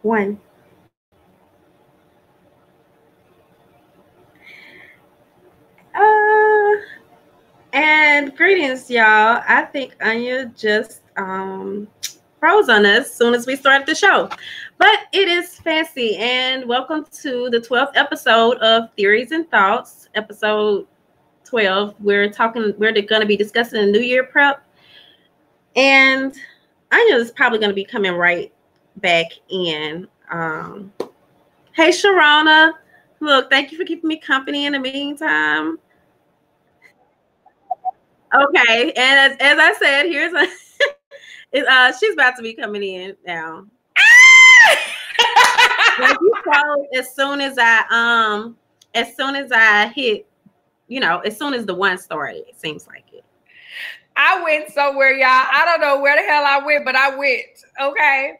One. And greetings, y'all. I think Anya just froze on us as soon as we started the show. But it is Fancy, and welcome to the 12th episode of Theories and Thoughts, episode 12. We're going to be discussing the New Year prep. And Anya is probably going to be coming right back in. Hey, Sharona. Look, thank you for keeping me company in the meantime. Okay, and as I said, here's she's about to be coming in now. as soon as I hit, as soon as the one started, it seems like it. I went somewhere, y'all. I don't know where the hell I went, but I went. Okay.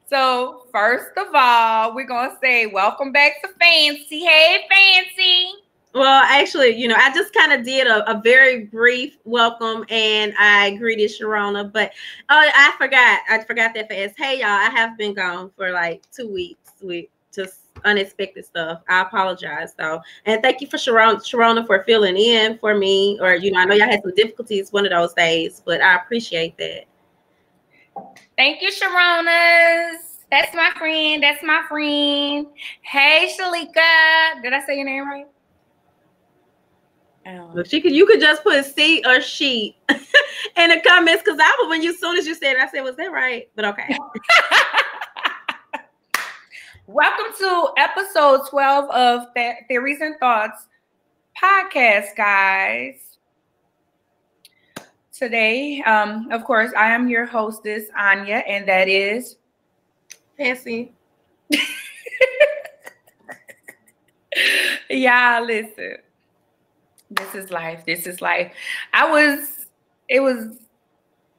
So first of all, we're gonna say welcome back to Fancy. Hey, Fancy. Well, actually, I just kind of did a very brief welcome, and I greeted Sharona, but I forgot that fast. Hey, y'all, I have been gone for like 2 weeks with just unexpected stuff. I apologize, though, and thank you for Sharona for filling in for me. Or I know y'all had some difficulties one of those days, but I appreciate that. Thank you, Sharonas. That's my friend. Hey, Shalika. Did I say your name right? Look, you could just put C or she in the comments, because as soon as you said it, I said, was that right? But okay. Welcome to episode 12 of Theories and Thoughts podcast, guys. Today, of course, I am your hostess, Anya, and that is Fancy. Yeah, listen. This is life. It was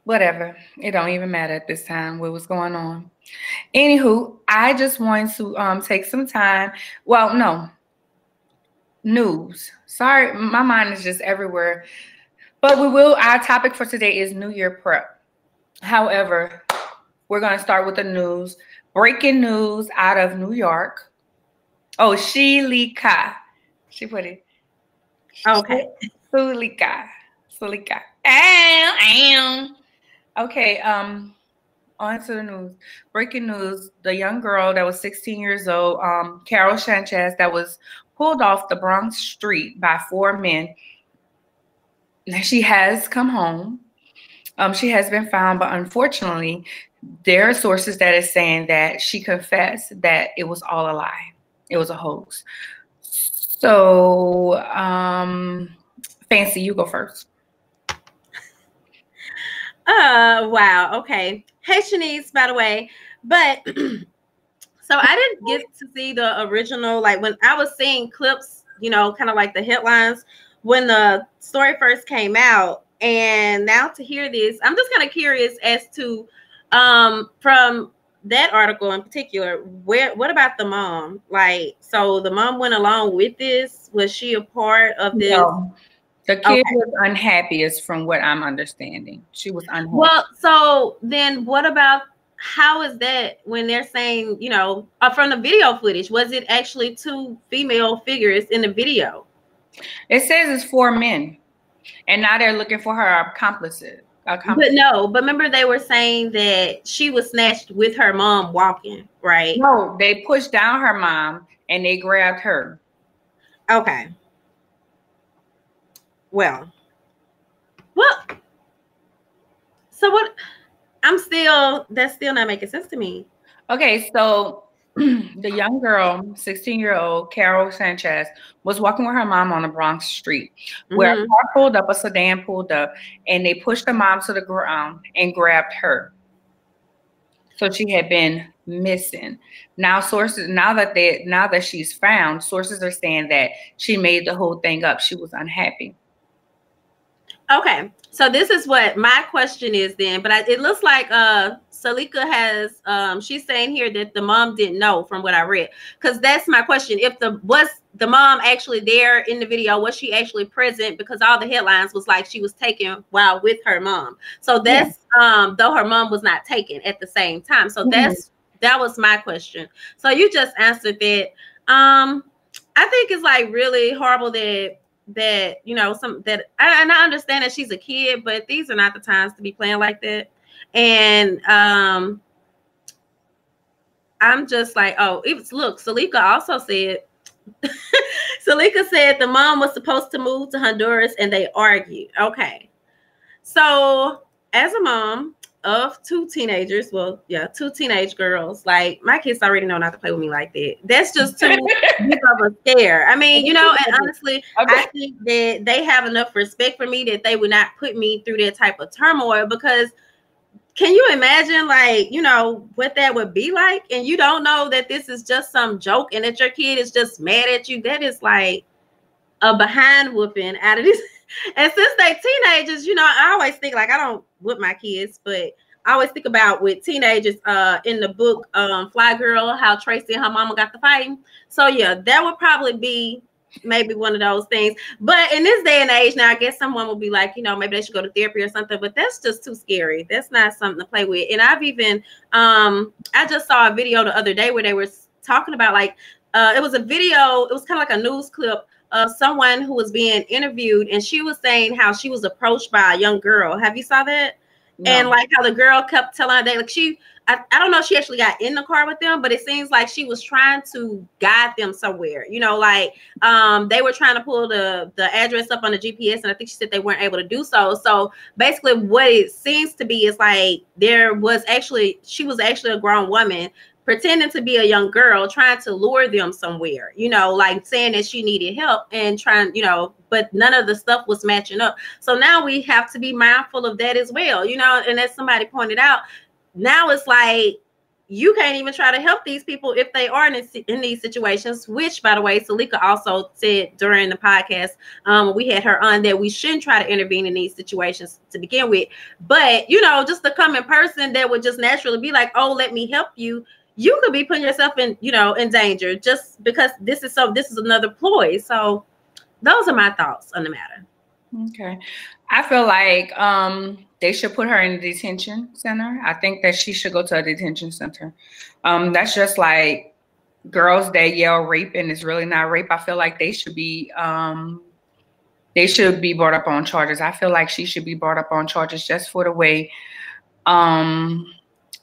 whatever. It don't even matter at this time what was going on. Anywho, I just wanted to take some time. Well, no. News. Sorry, my mind is just everywhere. But our topic for today is New Year prep. However, we're going to start with the news. Breaking news out of New York. Oh, Shalika. She put it. Okay. Sulika. Okay, on to the news. Breaking news. The young girl that was 16 years old, Karol Sanchez, that was pulled off the Bronx street by 4 men. She has come home. She has been found, but unfortunately, there are sources that is saying that she confessed that it was all a lie. It was a hoax. So, Fancy, you go first. Wow. Okay. Hey, Shanice, by the way. But so I didn't get to see the original, like when I was seeing clips, kind of like the headlines when the story first came out. And now to hear this, I'm just kind of curious as to, from that article in particular, what about the mom? Like, so the mom went along with this? Was she a part of this? No. The kid was unhappy, is from what I'm understanding. She was unhappy. Well, so then what about, how is that when they're saying, from the video footage, was it actually 2 female figures in the video? It says it's 4 men, and now they're looking for her accomplices. But remember they were saying that she was snatched with her mom walking, right? No, they pushed down her mom and they grabbed her. Okay. Well, so what? That's still not making sense to me. Okay, so the young girl, 16-year-old Karol Sanchez, was walking with her mom on the Bronx street, where a car pulled up, a sedan pulled up, and they pushed the mom to the ground and grabbed her. So she had been missing. Now that she's found, sources are saying that she made the whole thing up. She was unhappy. Okay, so this is what my question is then, but it looks like Salika has, she's saying here that the mom didn't know from what I read, because that's my question. Was the mom actually there in the video? Was she actually present? Because all the headlines was like she was taken while with her mom. So that's, though her mom was not taken at the same time. So That was my question. So you just answered that. I think it's like really horrible that you know some that and I understand that she's a kid, but these are not the times to be playing like that. And I'm just like, oh, it's look, Salika also said Salika said the mom was supposed to move to Honduras and they argued. Okay. So as a mom of two teenagers, well, yeah, two teenage girls, like my kids already know not to play with me like that. That's just too big of a scare. I mean, you know, and honestly, I think that they have enough respect for me that they would not put me through that type of turmoil because can you imagine, like, you know, what that would be like? And you don't know that this is just some joke and that your kid is just mad at you. That is like a behind whooping out of this. And since they teenagers, you know, I always think like I don't whip my kids, but I always think about with teenagers in the book Fly Girl, how Tracy and her mama got the fighting. So yeah, that would probably be maybe one of those things. But in this day and age now, I guess someone will be like, you know, maybe they should go to therapy or something, but that's just too scary. That's not something to play with. And I've even I just saw a video the other day where they were talking about like it was a video, it was kind of like a news clip of someone who was being interviewed, and she was saying how she was approached by a young girl. Have you saw that? No. And like how the girl kept telling her that like I don't know if she actually got in the car with them, but it seems like she was trying to guide them somewhere. You know, like they were trying to pull the address up on the GPS, and I think she said they weren't able to do so. So basically what it seems to be is like she was actually a grown woman pretending to be a young girl, trying to lure them somewhere, you know, like saying that she needed help and trying, you know, but none of the stuff was matching up. So now we have to be mindful of that as well, you know, and as somebody pointed out, now it's like you can't even try to help these people if they are in these situations, which, by the way, Salika also said during the podcast, we had her on, that we shouldn't try to intervene in these situations to begin with. But, you know, just the common person that would just naturally be like, oh, let me help you. You could be putting yourself in, you know, in danger just because this is another ploy. So those are my thoughts on the matter. Okay. I feel like they should put her in a detention center. I think that she should go to a detention center. That's just like girls that yell rape and it's really not rape. I feel like they should be brought up on charges. I feel like she should be brought up on charges just for the way,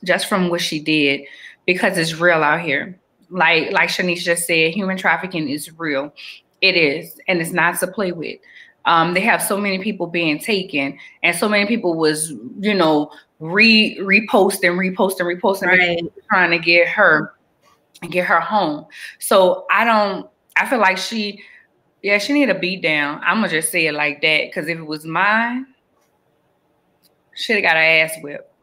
just from what she did, because it's real out here. Like Shanice just said, human trafficking is real. It is, and it's not to play with. They have so many people being taken, and so many people was, you know, reposting, right, trying to get her home. So I feel like she need a beat down. I'm gonna just say it like that, because if it was mine, she'd have got her ass whipped.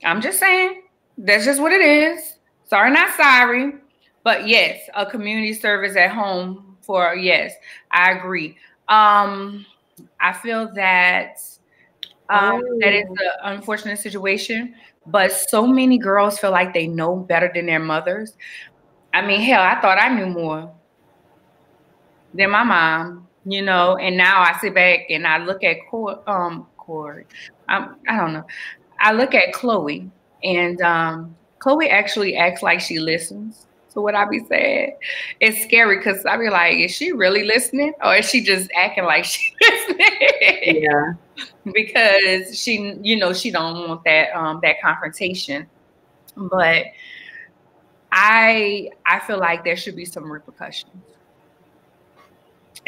I'm just saying, that's just what it is. Sorry, not sorry. But yes, a community service at home yes, I agree. I feel that that is an unfortunate situation, but so many girls feel like they know better than their mothers. I mean, hell, I thought I knew more than my mom, you know, and now I sit back and I look at Corey. I don't know. I look at Chloe, and Chloe actually acts like she listens to what I be saying. It's scary because I be like, is she really listening, or is she just acting like she listening? Yeah. Because she, you know, she don't want that that confrontation. But I feel like there should be some repercussions.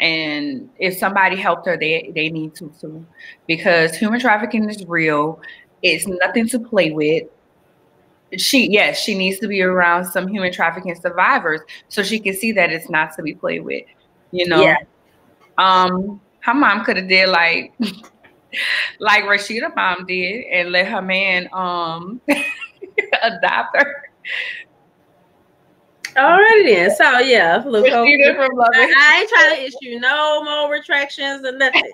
And if somebody helped her, they need to too, because human trafficking is real. It's nothing to play with. She needs to be around some human trafficking survivors so she can see that it's not to be played with. You know, her mom could have did like Rashida's mom did and let her man adopt her. Alrighty then. So yeah, look, I ain't trying to issue no more retractions or nothing.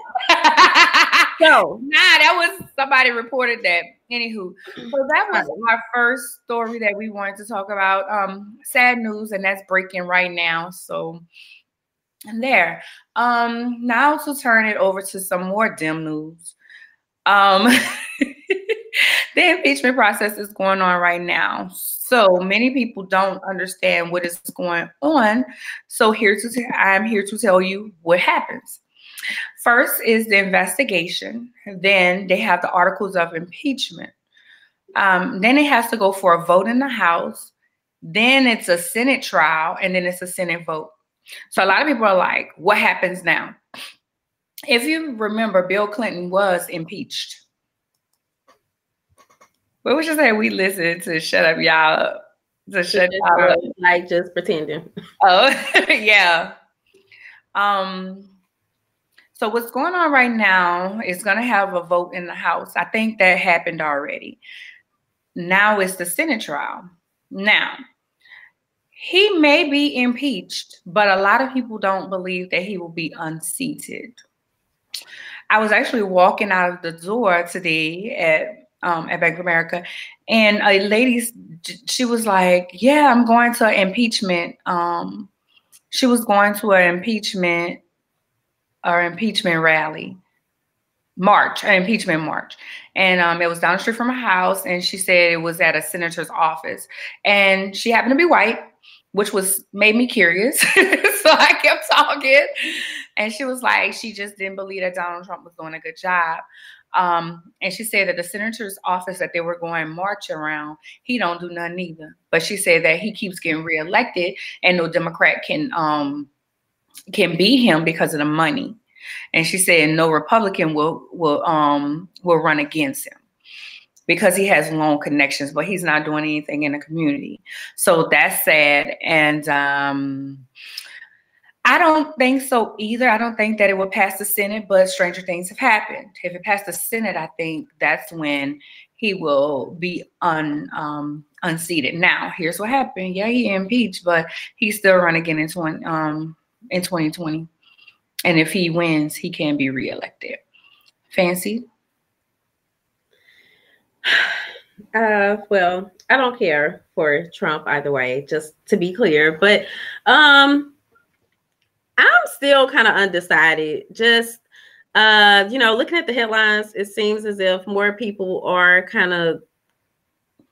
So that was somebody reported that. Anywho, so that was our first story that we wanted to talk about. Sad news, and that's breaking right now. So there. Now to turn it over to some more dim news. The impeachment process is going on right now. So many people don't understand what is going on. So I'm here to tell you what happens. First is the investigation. Then they have the articles of impeachment. Then it has to go for a vote in the House. Then it's a Senate trial, and then it's a Senate vote. So a lot of people are like, what happens now? If you remember, Bill Clinton was impeached. What would you say we listen to shut up y'all up? To shut y'all up. Like just pretending. Oh, yeah. So what's going on right now is going to have a vote in the House. I think that happened already. Now it's the Senate trial. Now, he may be impeached, but a lot of people don't believe that he will be unseated. I was actually walking out of the door today at Bank of America, and a lady, she was like, yeah, I'm going to an impeachment. She was going to an impeachment rally. Impeachment march. And it was down the street from her house. And she said it was at a senator's office. And she happened to be white, which made me curious. So I kept talking. And she was like, she just didn't believe that Donald Trump was doing a good job. And she said that the senator's office that they were going march around, he don't do nothing either. But she said that he keeps getting reelected and no Democrat can beat him because of the money. And she said no Republican will run against him because he has long connections, but he's not doing anything in the community. So that's sad. And I don't think so either. I don't think that it would pass the Senate, but stranger things have happened. If it passed the Senate, I think that's when he will be unseated. Now, here's what happened. Yeah, he impeached, but he's still running again in 2020. And if he wins, he can be reelected. Fancy? Well, I don't care for Trump either way, just to be clear. But I'm still kind of undecided. Just looking at the headlines, it seems as if more people are kind of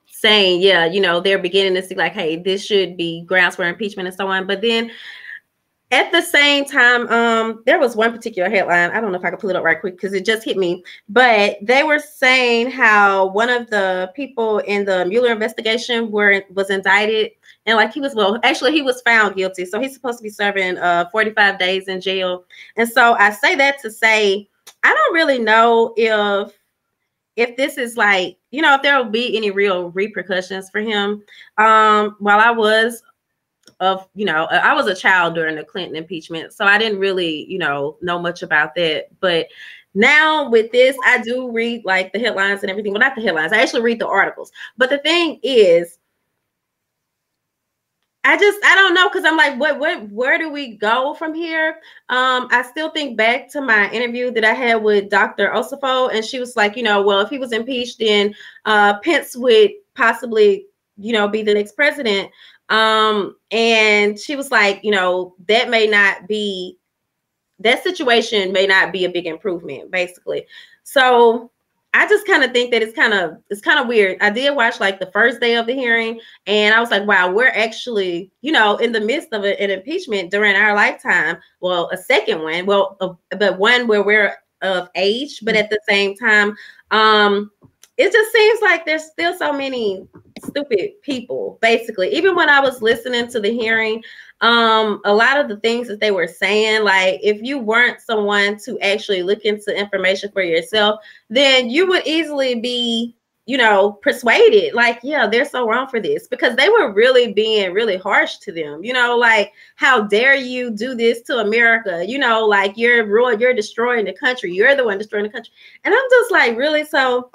saying, yeah, they're beginning to see like, hey, this should be grounds for impeachment and so on. But then at the same time, there was one particular headline. I don't know if I can pull it up right quick because it just hit me. But they were saying how one of the people in the Mueller investigation was indicted. And like he was found guilty. So he's supposed to be serving 45 days in jail. And so I say that to say, I don't really know if this is like, if there will be any real repercussions for him. While I was a child during the Clinton impeachment, so I didn't really, know much about that. But now with this, I do read like the headlines and everything. Well, not the headlines. I actually read the articles. But the thing is, I don't know, because I'm like, where do we go from here? I still think back to my interview that I had with Dr. Osifo, and she was like, well, if he was impeached, then Pence would possibly, be the next president. And she was like, that situation may not be a big improvement, basically. So I just kind of think that it's kind of weird. I did watch like the first day of the hearing, and I was like, wow, we're actually, in the midst of an impeachment during our lifetime. Well, a second one, but one where we're of age, but at the same time, it just seems like there's still so many stupid people, basically. Even when I was listening to the hearing, a lot of the things that they were saying, like if you weren't someone to actually look into information for yourself, then you would easily be, persuaded, like, yeah, they're so wrong for this, because they were really being really harsh to them, like, how dare you do this to America? Like you're destroying the country. You're the one destroying the country. And I'm just like, really? So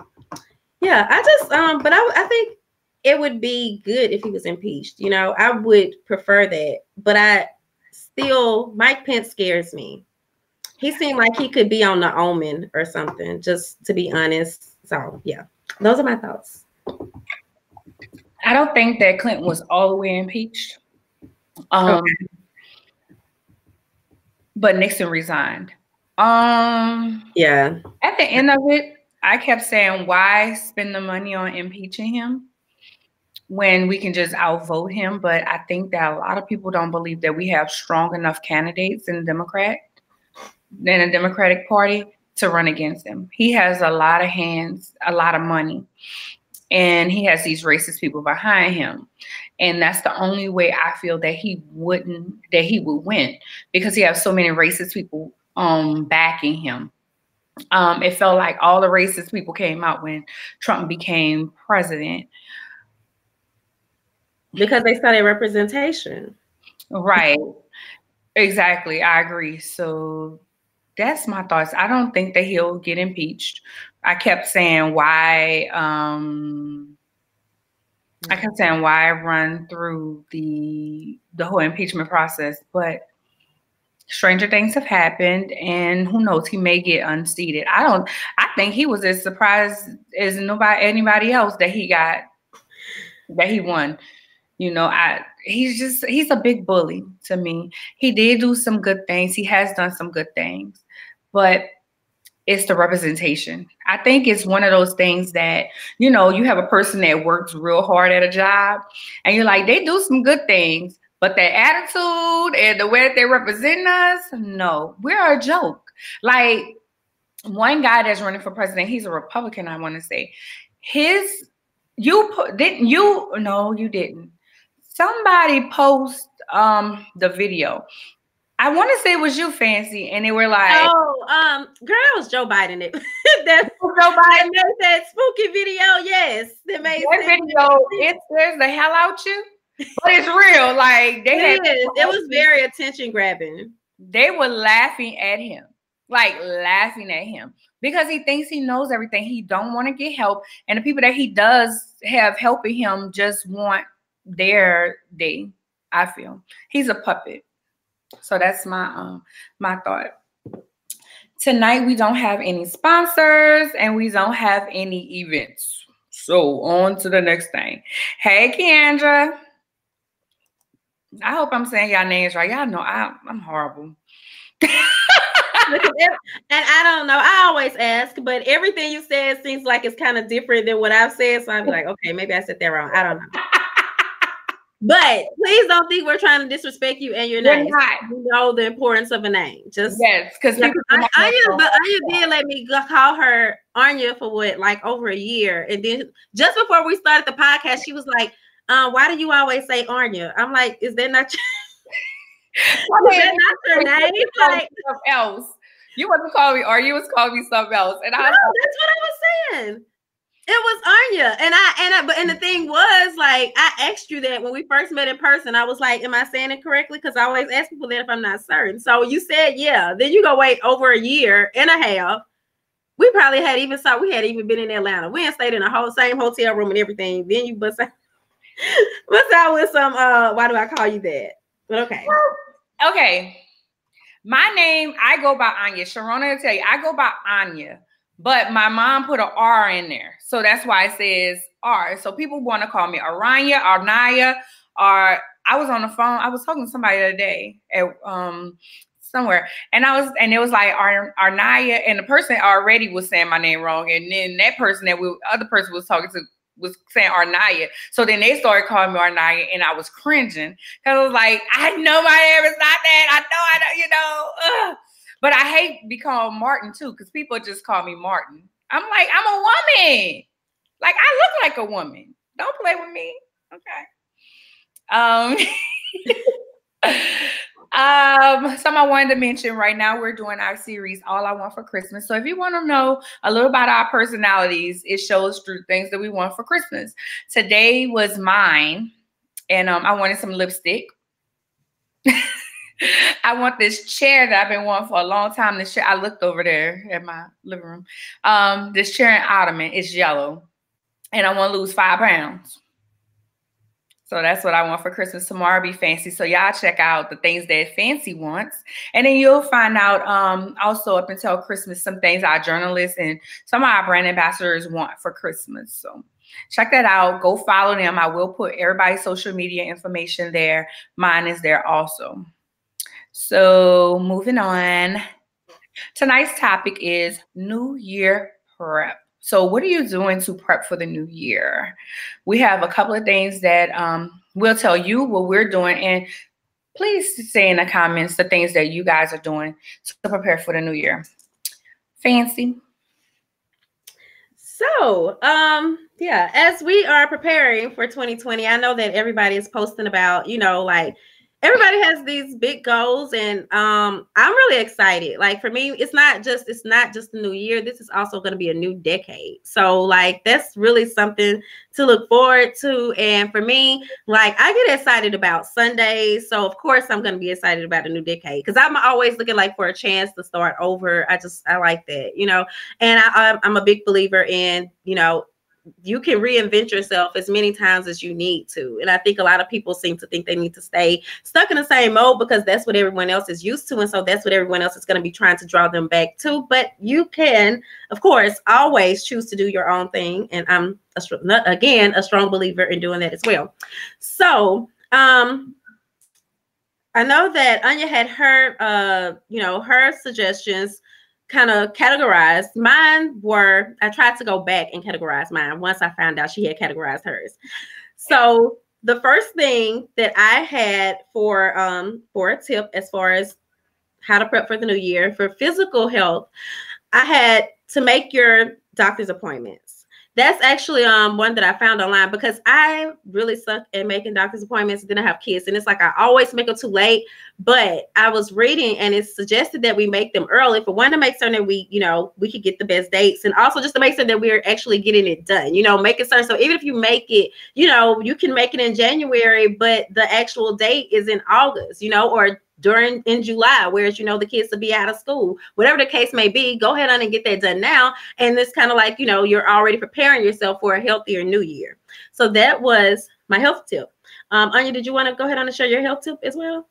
yeah, but I think it would be good if he was impeached. I would prefer that. But Mike Pence scares me. He seemed like he could be on the Omen or something, just to be honest. So yeah, those are my thoughts. I don't think that Clinton was all the way impeached. Okay. But Nixon resigned. Yeah. At the end of it, I kept saying, why spend the money on impeaching him when we can just outvote him? But I think that a lot of people don't believe that we have strong enough candidates in the Democratic Party to run against him. He has a lot of hands, a lot of money, and he has these racist people behind him. And that's the only way I feel that he would win, because he has so many racist people backing him. It felt like all the racist people came out when Trump became president. Because they saw their representation. Right. Exactly. I agree. So that's my thoughts. I don't think that he'll get impeached. I kept saying why run through the whole impeachment process, but stranger things have happened, and who knows, he may get unseated. I think he was as surprised as anybody else that he won. You know, he's a big bully to me. He did do some good things. He has done some good things, but it's the representation. I think it's one of those things that, you know, you have a person that works real hard at a job and you're like, they do some good things, but their attitude and the way that they represent us, no, we're a joke. Like one guy that's running for president, he's a Republican, I want to say. No, you didn't. Somebody post the video. I want to say it was you, Fancy, and they were like, girl, it was Joe Biden. That's Joe Biden. That spooky video, yes. That video, it scares the hell out you, but it's real. Like it was very attention grabbing. They were laughing at him, because he thinks he knows everything. He don't want to get help, and the people that he does have helping him just want their day. I feel he's a puppet. So that's my thought. Tonight we don't have any sponsors and we don't have any events. So on to the next thing. Hey, Kendra. I hope I'm saying y'all names right. Y'all know I'm horrible. And I don't know. I always ask, but everything you said seems like it's kind of different than what I've said. So I'm like, okay, maybe I said that wrong. I don't know. But please don't think we're trying to disrespect you and your name. You know the importance of a name. Just yes, because Arnya did let me call her Arnya for over a year, and then just before we started the podcast, she was like, "Why do you always say Arnya?" I'm like, "Is that not your name?" Like something else. You wasn't calling me Arnya. You was calling me something else, and that's what I was saying. It was Arnya, and the thing was, like, I asked you that when we first met in person. I was like, "Am I saying it correctly?" Because I always ask people that if I'm not certain. So you said, "Yeah." Then you go wait over a year and a half. We probably had even been in Atlanta. We had stayed in the same hotel room and everything. Then you bust out with some. Why do I call you that? But okay. Okay. My name, I go by Anya. Sharona will tell you, I go by Anya. But my mom put an R in there. So that's why it says R. So people want to call me Aranya, Arnaya, or I was on the phone. I was talking to somebody the other day at somewhere. And it was like Arnaya, and the person already was saying my name wrong. And then that other person was talking to was saying Arnaya. So then they started calling me Arnaya, and I was cringing. Because I was like, I know my name is not that. I know, you know. But I hate be called Martin too, because people just call me Martin. I'm like, I'm a woman. Like, I look like a woman. Don't play with me. Okay. Something I wanted to mention right now, we're doing our series, All I Want for Christmas. So if you want to know a little about our personalities, it shows through things that we want for Christmas. Today was mine, and I wanted some lipstick. I want this chair that I've been wanting for a long time. This chair, I looked over there at my living room. This chair in ottoman is yellow, and I want to lose 5 pounds. So that's what I want for Christmas. Tomorrow be Fancy. So y'all check out the things that Fancy wants. And then you'll find out also up until Christmas some things our journalists and some of our brand ambassadors want for Christmas. So check that out. Go follow them. I will put everybody's social media information there. Mine is there also. So moving on. Tonight's topic is New Year prep. So what are you doing to prep for the new year? We have a couple of things that we'll tell you what we're doing, and please say in the comments the things that you guys are doing to prepare for the new year. Fancy. So, yeah, as we are preparing for 2020, I know that everybody is posting about, like everybody has these big goals, and I'm really excited. Like for me, it's not just the new year. This is also going to be a new decade. So like that's really something to look forward to. And for me, like I get excited about Sundays. So of course I'm going to be excited about a new decade because I'm always looking like for a chance to start over. I like that, and I'm a big believer in, you can reinvent yourself as many times as you need to. And I think a lot of people seem to think they need to stay stuck in the same mode because that's what everyone else is used to. And so that's what everyone else is going to be trying to draw them back to. But you can, of course, always choose to do your own thing. And I'm, again, a strong believer in doing that as well. So, I know that Anya had her suggestions kind of categorized. Mine were, I tried to go back and categorize mine once I found out she had categorized hers. So the first thing that I had for a tip as far as how to prep for the new year for physical health, I had to make your doctor's appointments. That's actually one that I found online because I really suck at making doctor's appointments. Then I have kids, and it's like I always make them too late. But I was reading, and it suggested that we make them early for one, to make certain that we could get the best dates, and also just to make certain that we're actually getting it done. Making certain. So even if you make it, you can make it in January, but the actual date is in August, or in July, whereas the kids will be out of school, whatever the case may be. Go ahead on and get that done now, and it's kind of like you're already preparing yourself for a healthier new year. So that was my health tip. Anya, did you want to go ahead on and share your health tip as well?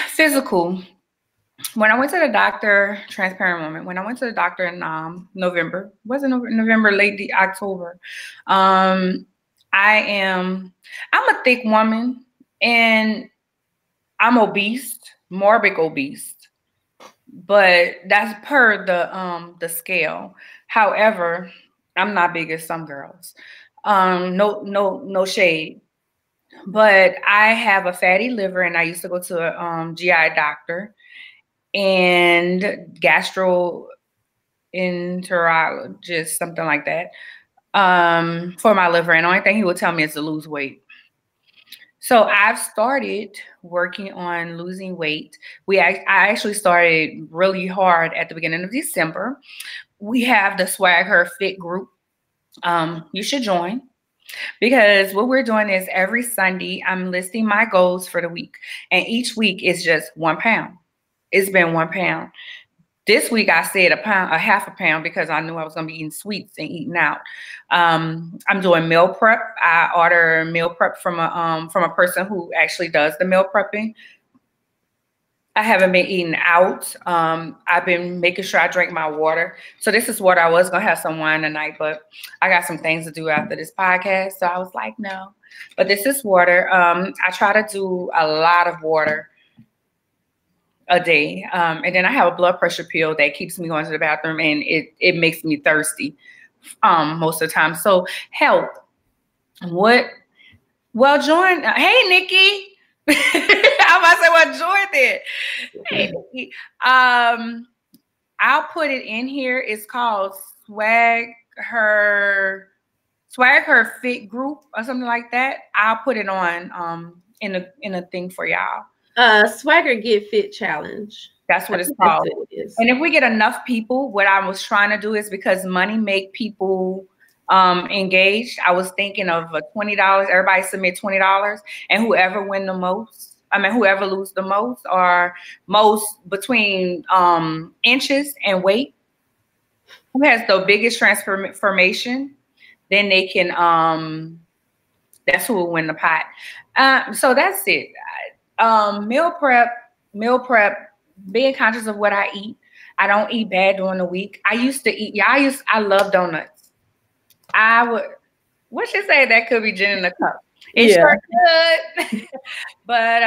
Physical. When I went to the doctor, transparent moment. When I went to the doctor in November, wasn't November, late October. I'm a thick woman, and I'm obese, morbid obese, but that's per the scale. However, I'm not big as some girls. No shade, but I have a fatty liver, and I used to go to a GI doctor and gastroenterologist, something like that, for my liver. And the only thing he would tell me is to lose weight. So I've started working on losing weight. I actually started really hard at the beginning of December. We have the Swag Her Fit group. You should join, because what we're doing is every Sunday I'm listing my goals for the week, and each week is just 1 pound. It's been 1 pound. This week I said a half a pound, because I knew I was going to be eating sweets and eating out. I'm doing meal prep. I order meal prep from a person who actually does the meal prepping. I haven't been eating out. I've been making sure I drink my water. So this is water. I was going to have some wine tonight, but I got some things to do after this podcast. So I was like, no. But this is water. I try to do a lot of water a day. And then I have a blood pressure pill that keeps me going to the bathroom, and it makes me thirsty most of the time. So health. Join. Hey, Nikki. I'm about to say, join there. Hey, Nikki. I'll put it in here. It's called Swag Her Fit Group or something like that. I'll put it on in a thing for y'all. Swagger Get Fit Challenge. That's what it's called. And if we get enough people, what I was trying to do is, because money make people engaged, I was thinking of $20. Everybody submit $20, and whoever win the most, whoever lose the most, or most between inches and weight, who has the biggest transformation, then they can that's who will win the pot. So that's it. Meal prep, being conscious of what I eat. I don't eat bad during the week. I love donuts. What should say that could be gin in a cup. It's sure good. But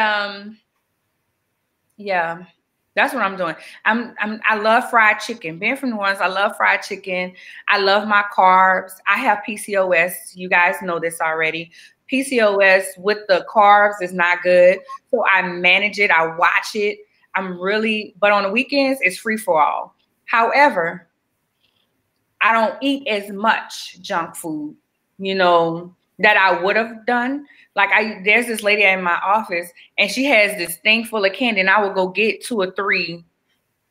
yeah. That's what I'm doing. I love fried chicken. Being from New Orleans, I love fried chicken. I love my carbs. I have PCOS. You guys know this already. PCOS with the carbs is not good. So I manage it. I watch it. But on the weekends, it's free for all. However, I don't eat as much junk food, that I would have done. Like there's this lady in my office and she has this thing full of candy and I would go get 2 or 3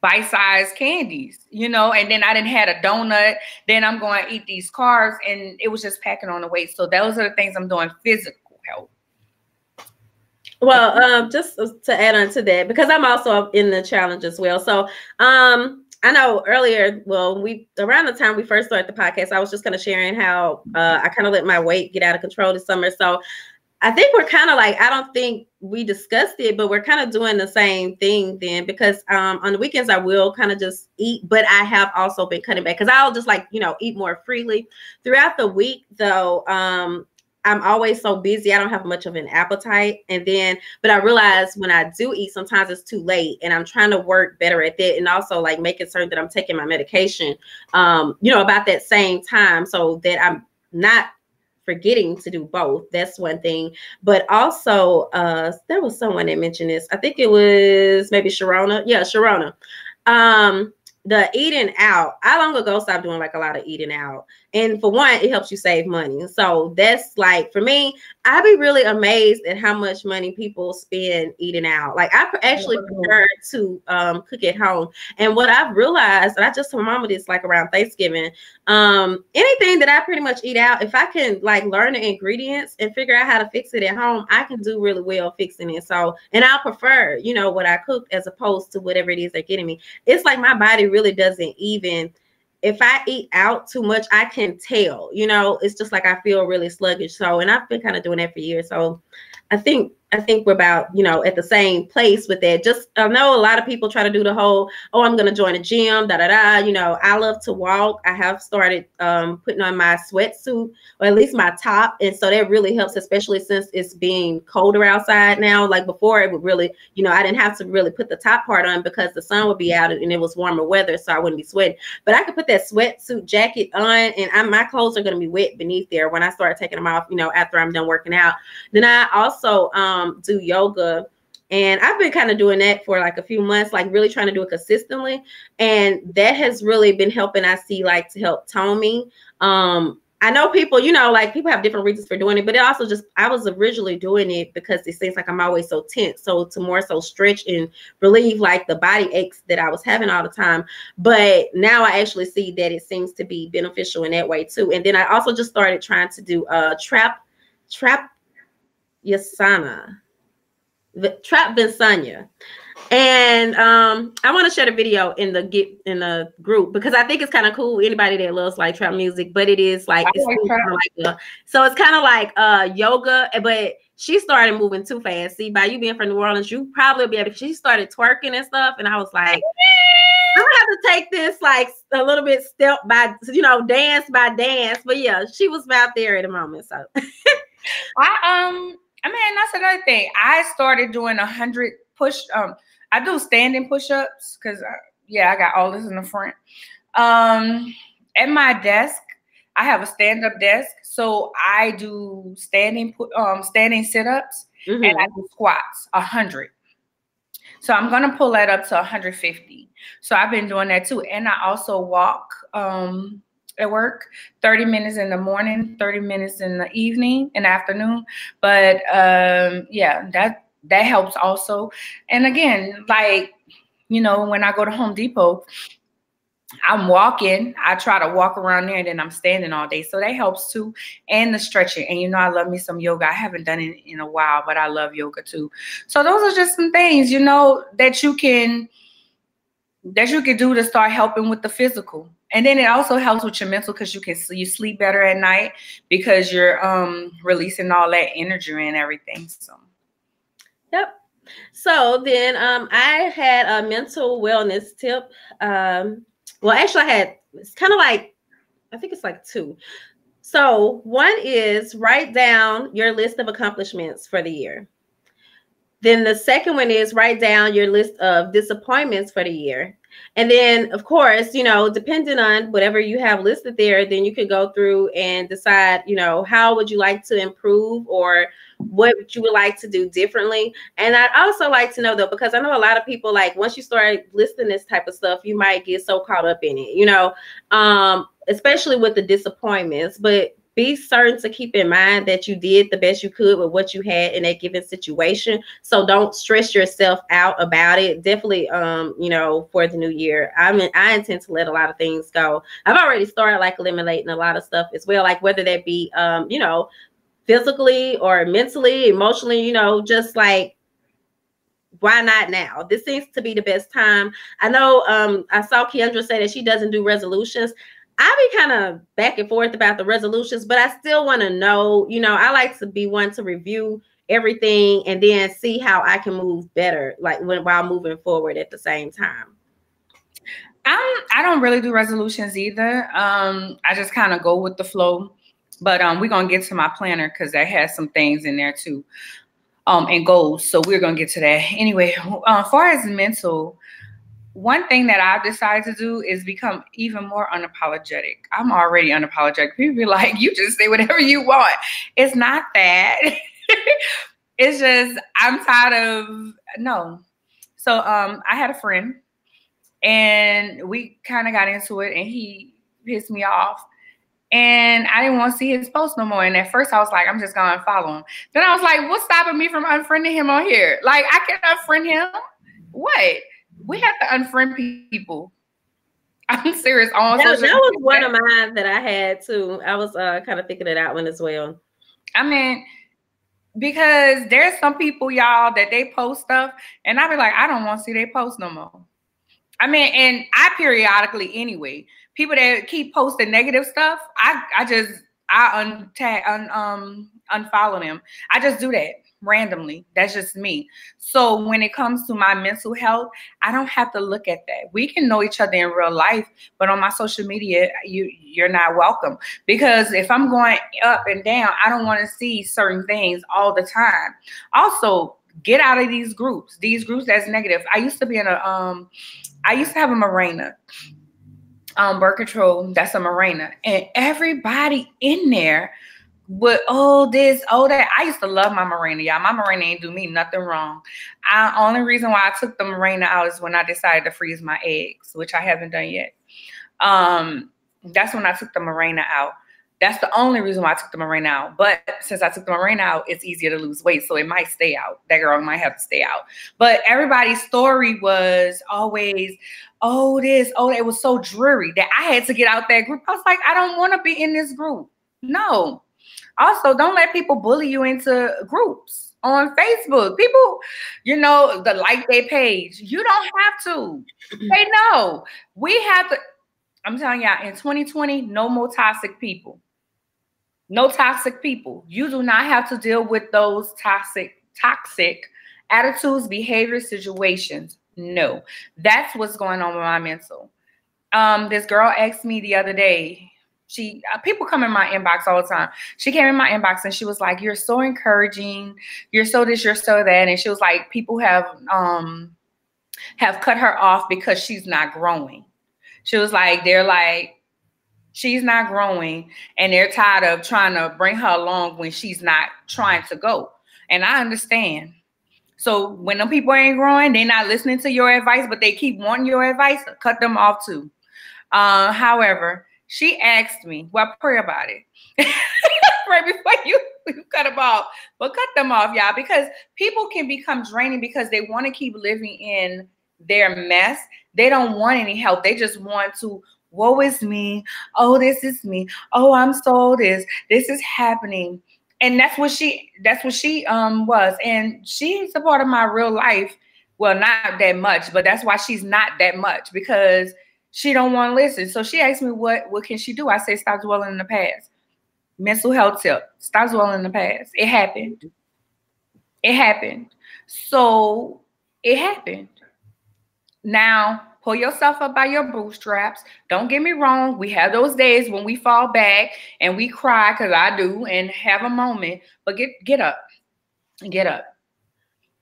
bite-sized candies, and then I didn't had a donut. Then I'm going to eat these carbs and it was just packing on the weight. So those are the things I'm doing physical health. Well, just to add on to that, because I'm also in the challenge as well. So, I know earlier, around the time we first started the podcast, I was just kind of sharing how I kind of let my weight get out of control this summer. So I think we're kind of like, I don't think we discussed it, but we're kind of doing the same thing then, because on the weekends I will kind of just eat, but I have also been cutting back because I'll just eat more freely. Throughout the week though, I'm always so busy. I don't have much of an appetite. But I realize when I do eat, sometimes it's too late and I'm trying to work better at that. And also like making certain that I'm taking my medication, about that same time so that I'm not forgetting to do both. That's one thing. But also, there was someone that mentioned this. I think it was maybe Sharona. Yeah, Sharona. The eating out. I long ago stopped doing like a lot of eating out. And for one, it helps you save money. So that's like, for me, I'd be really amazed at how much money people spend eating out. Like I actually prefer to cook at home. And what I've realized, and I just told my mama this like around Thanksgiving, anything that I pretty much eat out, if I can like learn the ingredients and figure out how to fix it at home, I can do really well fixing it. So, and I'll prefer, what I cook as opposed to whatever it is they're getting me. It's like my body really doesn't even, if I eat out too much, I can tell, it's just like I feel really sluggish. So, and I've been kind of doing that for years. So I think we're about, at the same place with that. Just, I know a lot of people try to do the whole, oh, I'm going to join a gym, I love to walk. I have started putting on my sweatsuit, or at least my top. And so that really helps, especially since it's being colder outside now. Like before it would really, I didn't have to really put the top part on because the sun would be out and it was warmer weather. So I wouldn't be sweating, but I could put that sweatsuit jacket on and my clothes are going to be wet beneath there when I start taking them off, after I'm done working out. Then I also do yoga, and I've been kind of doing that for like a few months, like really trying to do it consistently, and that has really been helping. I see, like, to help tone me. I know people, like people have different reasons for doing it, but it also just, I was originally doing it because it seems like I'm always so tense, so to more so stretch and relieve like the body aches that I was having all the time. But now I actually see that it seems to be beneficial in that way too. And then I also just started trying to do Yasana, Trap Vinsanya. And I want to share the video in the group because I think it's kind of cool. Anybody that loves like trap music, but it is like, so it's kind of like yoga, but she started moving too fast. See, by you being from New Orleans, you probably will be able to, she started twerking and stuff. And I was like, I'm gonna have to take this like a little bit step by, dance by dance. But yeah, she was out there at the moment. So that's another thing. I started doing 100 push. I do standing push-ups because I got all this in the front. At my desk, I have a stand-up desk, so I do standing sit-ups and I do squats 100. So I'm gonna pull that up to 150. So I've been doing that too, and I also walk. At work, 30 minutes in the morning, 30 minutes in the evening and afternoon. But that helps also. And again, like, when I go to Home Depot, I'm walking, I try to walk around there and then I'm standing all day. So that helps too. And the stretching. And I love me some yoga. I haven't done it in a while, but I love yoga too. So those are just some things, that you can do to start helping with the physical. And then it also helps with your mental because you sleep better at night because you're releasing all that energy and everything. So yep. So then I had a mental wellness tip. Actually it's kind of like, I think it's like 2. So one is write down your list of accomplishments for the year. Then the second one is write down your list of disappointments for the year. And then, of course, depending on whatever you have listed there, then you can go through and decide, how would you like to improve or what you would like to do differently. And I'd also like to know, though, because I know a lot of people, like, once you start listing this type of stuff, you might get so caught up in it, especially with the disappointments. But be certain to keep in mind that you did the best you could with what you had in that given situation. So don't stress yourself out about it. Definitely, for the new year, I intend to let a lot of things go. I've already started like eliminating a lot of stuff as well, like whether that be, physically or mentally, emotionally, just like, why not now? This seems to be the best time. I know I saw Kendra say that she doesn't do resolutions. I be kind of back and forth about the resolutions, but I still want to know, I like to be one to review everything and then see how I can move better, like while moving forward at the same time. I don't really do resolutions either. I just kind of go with the flow. But we're going to get to my planner because that has some things in there too, and goals. So we're going to get to that. Anyway, as far as mental, one thing that I've decided to do is become even more unapologetic. I'm already unapologetic. People be like, you just say whatever you want. It's not that. It's just, I'm tired of, no. So I had a friend and we kind of got into it and he pissed me off. And I didn't want to see his post no more. And at first I was like, I'm just going to unfollow him. Then I was like, what's stopping me from unfriending him on here? Like, I can unfriend him. What? We have to unfriend people. I'm serious. That was one of mine that I had too. I was kind of thinking of that one as well. I mean, because there's some people, y'all, that they post stuff. And I be like, I don't want to see they post no more. I mean, and I periodically anyway, people that keep posting negative stuff, I unfollow them. I just do that randomly. That's just me. So when it comes to my mental health, I don't have to look at that. We can know each other in real life, but on my social media, you're not welcome. Because if I'm going up and down, I don't want to see certain things all the time. Also, get out of these groups that's negative. I used to be in I used to have a marina, birth control. That's a marina. And everybody in there would, this, that. I used to love my marina, y'all. My marina ain't do me nothing wrong. Only reason why I took the marina out is when I decided to freeze my eggs, which I haven't done yet. That's when I took the marina out. That's the only reason why I took the marina out. But since I took the marina out, it's easier to lose weight. So it might stay out. That girl might have to stay out. But everybody's story was always, it was so dreary that I had to get out that group. I was like, I don't want to be in this group. No. Also, don't let people bully you into groups on Facebook. People, the like their page. You don't have to. Say no. We have to. I'm telling y'all, in 2020, no more toxic people. No toxic people. You do not have to deal with those toxic attitudes, behaviors, situations. No. That's what's going on with my mental. This girl asked me the other day, people come in my inbox all the time. She came in my inbox and she was like, you're so encouraging. You're so this, you're so that. And she was like, people have cut her off because she's not growing. She was like, they're like, she's not growing and they're tired of trying to bring her along when she's not trying to go. And I understand. So when them people ain't growing, they're not listening to your advice, but they keep wanting your advice, cut them off too. However, she asked me, well, pray about it. Right before you cut them off, but cut them off, y'all, because people can become draining because they want to keep living in their mess. They don't want any help. They just want to, woe is me. Oh, this is me. Oh, I'm so this is happening. And that's what she was. And she's a part of my real life. Well, not that much, but that's why she's not that much, because she don't want to listen. So she asked me, what can she do? I say, stop dwelling in the past. Mental health tip. Stop dwelling in the past. It happened. It happened. So it happened. Now, pull yourself up by your bootstraps. Don't get me wrong. We have those days when we fall back and we cry, because I do, and have a moment. But get up. Get up.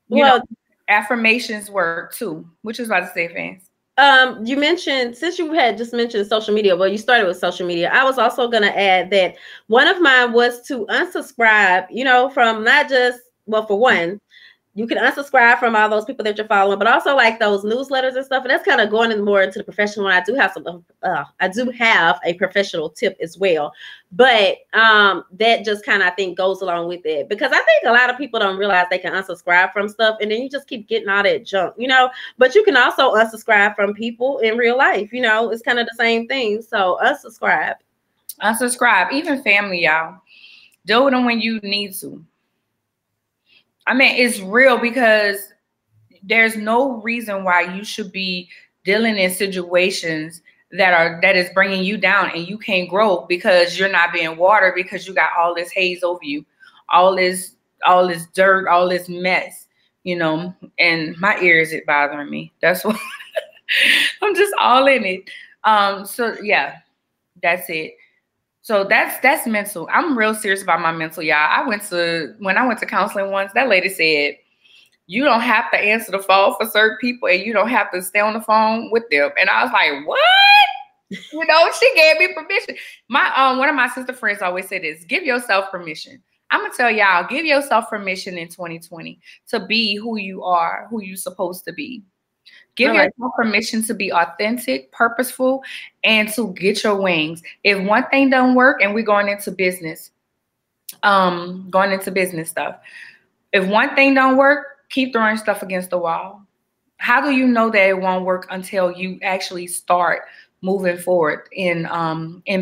You know, affirmations work too. What you was about to say, Fancy? You mentioned, since you had just mentioned social media, well, you started with social media. I was also going to add that one of mine was to unsubscribe, you know, from not just, well, for one, you can unsubscribe from all those people that you're following, but also like those newsletters and stuff. And that's kind of going in more into the professional. I do have I do have a professional tip as well, but that just kind of, I think, goes along with it, because I think a lot of people don't realize they can unsubscribe from stuff, and then you just keep getting all that junk, you know. But you can also unsubscribe from people in real life, you know. It's kind of the same thing. So unsubscribe, even family, y'all. Deal with them when you need to. I mean, it's real, because there's no reason why you should be dealing in situations that is bringing you down, and you can't grow because you're not being watered, because you got all this haze over you, all this dirt, all this mess, you know. And my ears is bothering me. That's what I'm just all in it. So yeah, that's it. So that's mental. I'm real serious about my mental, y'all. When I went to counseling once, that lady said, you don't have to answer the phone for certain people, and you don't have to stay on the phone with them. And I was like, what? You know, she gave me permission. My one of my sister friends always say this: give yourself permission. I'm gonna tell y'all, give yourself permission in 2020 to be who you are, who you're supposed to be. Give yourself permission to be authentic, purposeful, and to get your wings. If one thing doesn't work, and we're going into business stuff. If one thing don't work, keep throwing stuff against the wall. How do you know that it won't work until you actually start moving forward in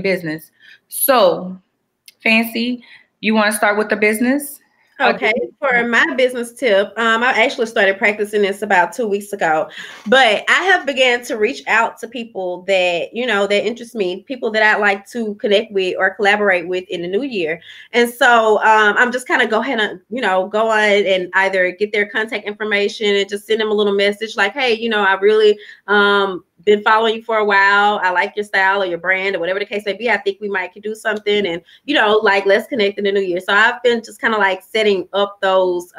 business? So, Fancy, you want to start with the business? Okay, for my business tip, I actually started practicing this about 2 weeks ago, but I have began to reach out to people that, you know, that interest me, people that I like to connect with or collaborate with in the new year. And so I'm just kind of go on and either get their contact information and just send them a little message like, hey, you know, I really been following you for a while. I like your style or your brand or whatever the case may be. I think we might could do something, and, you know, like, let's connect in the new year. So I've been just kind of like setting up those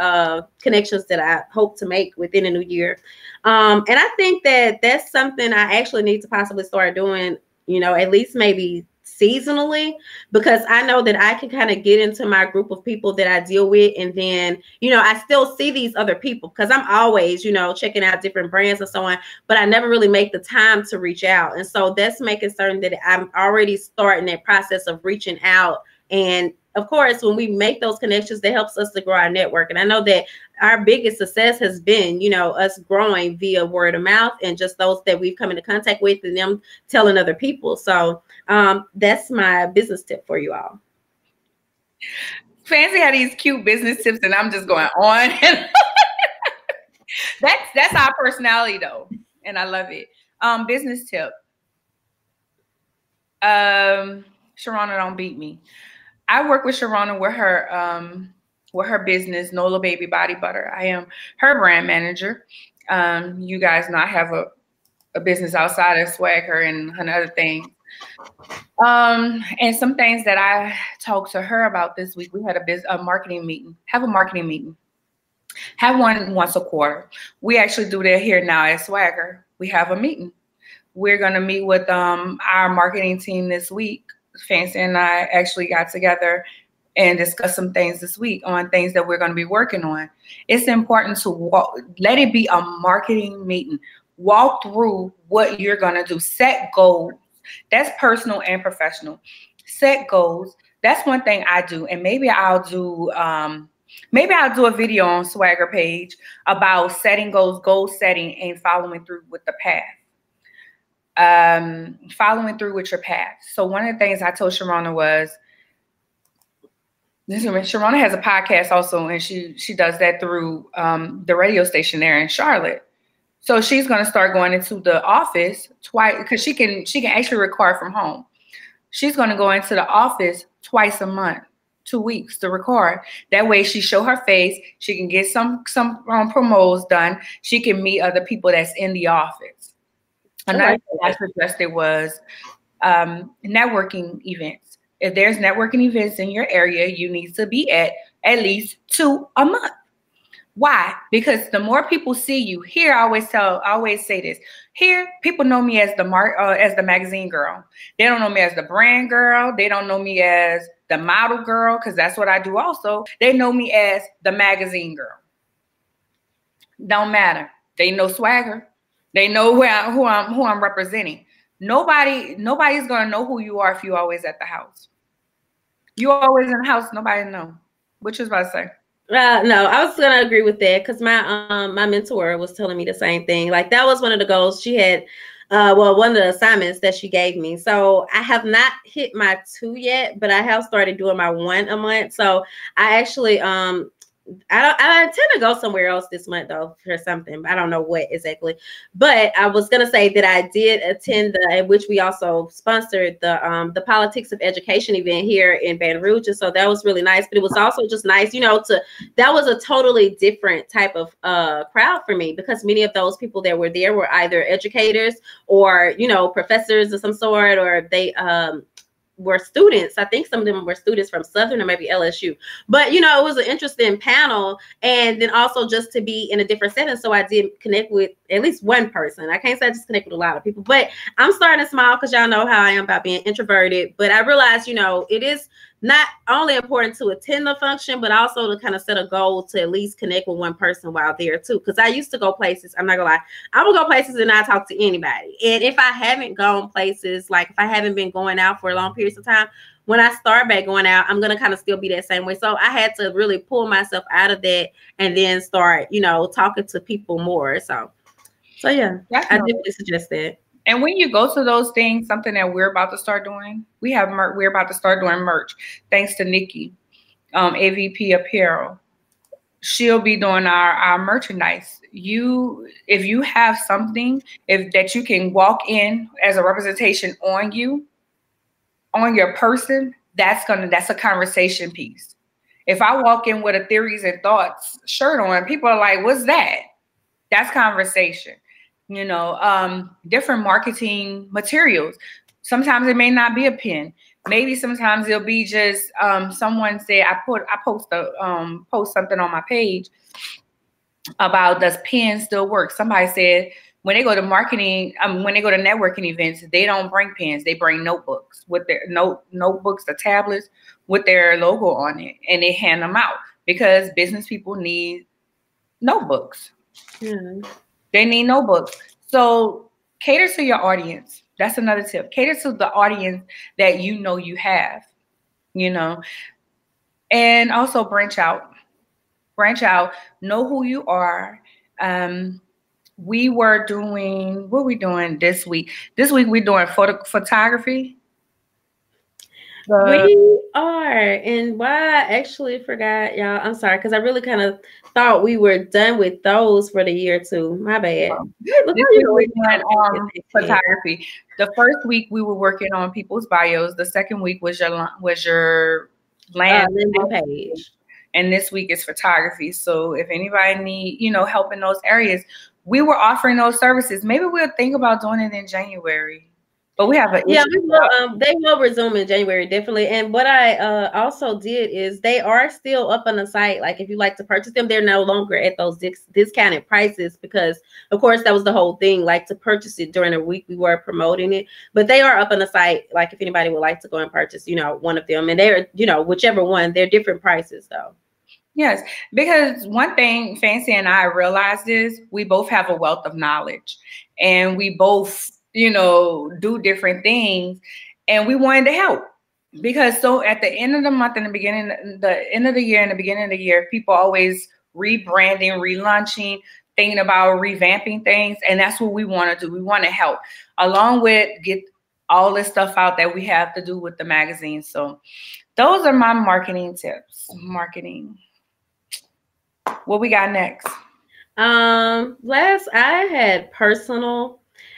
connections that I hope to make within the new year. And I think that that's something I actually need to possibly start doing, you know, at least maybe seasonally, because I know that I can kind of get into my group of people that I deal with, and then, you know, I still see these other people because I'm always, you know, checking out different brands and so on, but I never really make the time to reach out. And so that's making certain that I'm already starting that process of reaching out. And of course, when we make those connections, that helps us to grow our network. And I know that our biggest success has been, you know, us growing via word of mouth and just those that we've come into contact with and them telling other people. So that's my business tip for you all. Fancy had these cute business tips, and I'm just going on. That's our personality, though, and I love it. Business tip. Sharona don't beat me. I work with Sharona with her business, Nola Baby Body Butter. I am her brand manager. You guys know I have a business outside of Swagger and another thing. And some things that I talked to her about this week. We had a marketing meeting. Have a marketing meeting. Have one once a quarter. We actually do that here now at Swagger. We have a meeting. We're gonna meet with our marketing team this week. Fancy and I actually got together and discuss some things this week on things that we're going to be working on. It's important to let it be a marketing meeting. Walk through what you're going to do. Set goals. That's personal and professional. Set goals. That's one thing I do. And maybe I'll do a video on Swagger page about setting goals, goal setting, and following through with the path. Following through with your path. So one of the things I told Sharona was, Sharona has a podcast also, and she does that through the radio station there in Charlotte. So she's going to start going into the office twice, because she can actually record from home. She's going to go into the office twice a month, 2 weeks to record. That way she show her face. She can get some promos done. She can meet other people that's in the office. Another thing I suggested was networking events. If there's networking events in your area, you need to be at least 2 a month. Why? Because the more people see you here, I always say this. Here, people know me as as the magazine girl. They don't know me as the brand girl. They don't know me as the model girl, because that's what I do also. They know me as the magazine girl. Don't matter. They know swagger. They know who I'm representing. Nobody's gonna know who you are if you're always at the house. You always in the house, nobody know. What you was about to say? No, I was gonna agree with that because my mentor was telling me the same thing. Like that was one of the goals she had. One of the assignments that she gave me. So I have not hit my 2 yet, but I have started doing my 1 a month. So I actually I intend to go somewhere else this month though for something. I don't know what exactly, but I was gonna say that I did attend which we also sponsored the Politics of Education event here in Baton Rouge, and so that was really nice. But it was also just nice, that was a totally different type of crowd for me because many of those people that were there were either educators or professors of some sort, or they were students. I think some of them were students from Southern or maybe LSU. But it was an interesting panel, and then also just to be in a different setting. So I did connect with at least one person. I can't say I just connect with a lot of people, but I'm starting to smile because y'all know how I am about being introverted. But I realized, it is not only important to attend the function, but also to kind of set a goal to at least connect with one person while there too. Because I used to go places, I'm not gonna lie, I would go places and not talk to anybody. And if I haven't gone places, like if I haven't been going out for long periods of time, when I start back going out, I'm gonna kind of still be that same way. So I had to really pull myself out of that and then start, talking to people more. So yeah, I definitely suggest that. And when you go to those things, something that we're about to start doing, we're about to start doing merch, thanks to Nikki, AVP Apparel. She'll be doing our merchandise. If you have something that you can walk in as a representation on you, on your person, that's a conversation piece. If I walk in with a theories and thoughts shirt on, people are like, "What's that?" That's conversation. Different marketing materials. Sometimes it may not be a pen. Maybe sometimes it'll be just someone said, I post something on my page about, does pen still work? Somebody said when they go to networking events, they don't bring pens. They bring notebooks with their notebooks, the tablets with their logo on it, and they hand them out because business people need notebooks. Yeah. They need notebooks. So cater to your audience. That's another tip. Cater to the audience that you have, and also branch out. Branch out. Know who you are. We were doing, what are we doing this week? This week we're doing photography. We are, and why I actually forgot, y'all. I'm sorry, because I really kind of thought we were done with those for the year too. My bad. Photography. The first week we were working on people's bios. The second week was your landing page, and this week is photography. So if anybody need help in those areas, we were offering those services. Maybe we'll think about doing it in January. But we have they will resume in January, definitely. And what I also did is they are still up on the site. Like if you like to purchase them, they're no longer at those discounted prices because, of course, that was the whole thing. Like to purchase it during the week we were promoting it, but they are up on the site. Like if anybody would like to go and purchase, one of them, and they're whichever one, they're different prices though. Yes, because one thing Fancy and I realized is we both have a wealth of knowledge, and we both do different things, and we wanted to help because so at the end of the month and the end of the year and the beginning of the year, people always rebranding, relaunching, thinking about revamping things, and that's what we want to do. We want to help along with get all this stuff out that we have to do with the magazine. So those are my marketing tips. What we got next? Last I had personal.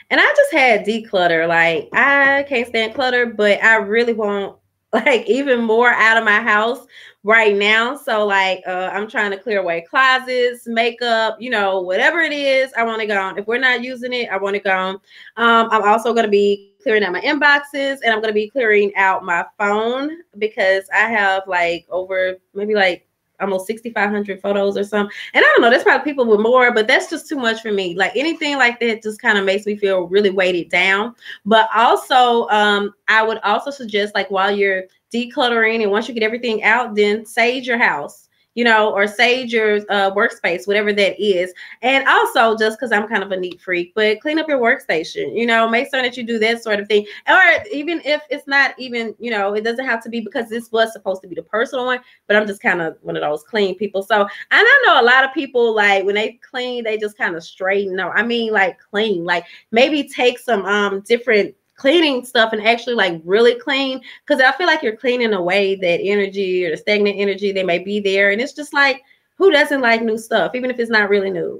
And I just had declutter. Like I can't stand clutter, but I really want like even more out of my house right now. So like I'm trying to clear away closets, makeup, whatever it is, I want to go. If we're not using it, I want to go. I'm also going to be clearing out my inboxes, and I'm going to be clearing out my phone because I have like over maybe like almost 6,500 photos or something. And I don't know, there's probably people with more, but that's just too much for me. Like anything like that just kind of makes me feel really weighted down. But also, I would also suggest, like, while you're decluttering and once you get everything out, then sage your house, or sage your workspace, whatever that is. And also, just because I'm kind of a neat freak, but clean up your workstation, make sure that you do that sort of thing. Or even if it's not even, it doesn't have to be, because this was supposed to be the personal one, but I'm just kind of one of those clean people. So, and I know a lot of people, like, when they clean, they just kind of straighten. No, I mean, like, clean, like maybe take some different cleaning stuff and actually like really clean, because I feel like you're cleaning away that energy or the stagnant energy that may be there. And it's just like, who doesn't like new stuff, even if it's not really new,